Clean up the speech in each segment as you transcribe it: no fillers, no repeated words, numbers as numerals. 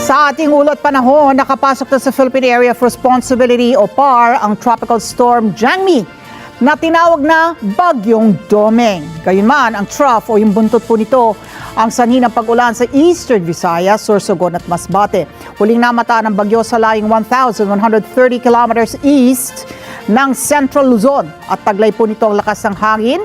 Sa ating ulot panahon, nakapasok na sa Philippine Area of Responsibility o PAR ang Tropical Storm Jangmi na tinawag na Bagyong Domeng. Gayunman, ang trough o yung buntot po nito ang sanhi ng pag-ulan sa Eastern Visayas, Sorsogon at Masbate. Huling namata ng bagyo sa laying 1,130 kilometers east ng Central Luzon at taglay po nito ang lakas ng hangin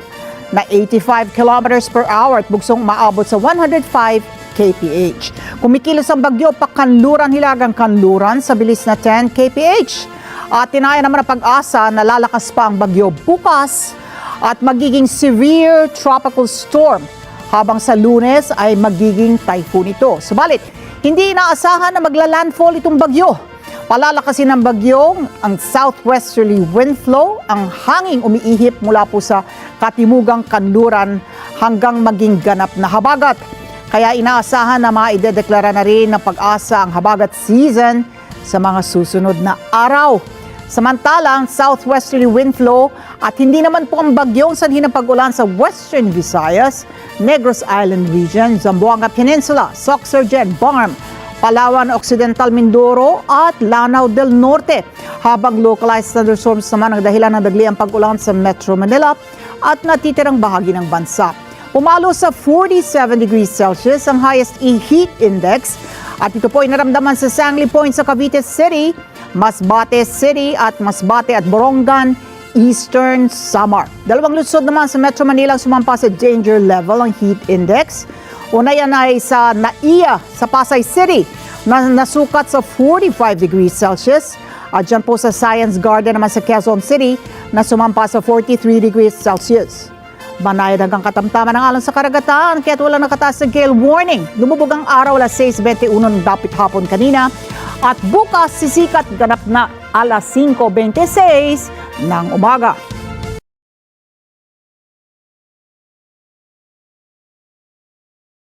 na 85 kilometers per hour at bugsong maabot sa 105 kph. Kumikilos ang bagyo pa Kanluran, Hilagang Kanluran sa bilis na 10 kph. At tinaya naman ang pag-asa na lalakas pa ang bagyo bukas at magiging severe tropical storm habang sa Lunes ay magiging typhoon ito. Subalit, hindi inaasahan na magla-landfall itong bagyo. Palalakasin ng bagyong ang southwesterly wind flow, ang hanging umiihip mula po sa katimugang Kanluran hanggang maging ganap na habagat. Kaya inaasahan na maidedeklara na rin ng pag-asa ang habagat season sa mga susunod na araw. Samantalang southwesterly wind flow at hindi naman po ang bagyong sanhi ng pag-ulan sa Western Visayas, Negros Island Region, Zamboanga Peninsula, Sorsogon, Barm, Palawan, Occidental Mindoro at Lanao del Norte. Habang localized thunderstorms naman ang dahilan ng dagliang pag-ulan sa Metro Manila at natitirang bahagi ng bansa. Pumalo sa 47 degrees Celsius ang highest heat index at ito po ay naramdaman sa Sangli Point sa Cavite City, Masbate City at Masbate at Borongan, Eastern Samar. Dalawang lungsod naman sa Metro Manila ang sumampa sa danger level ang heat index. Una yan ay sa Naiya sa Pasay City na nasukat sa 45 degrees Celsius at dyan po sa Science Garden naman sa Quezon City na sumampa sa 43 degrees Celsius. Banayad hanggang katamtaman ng alon sa karagatan kaya't walang nakataas na gale warning. Lumubog ang araw alas 6:21 ng dapit hapon kanina at bukas sisikat ganap na alas 5:26 ng umaga.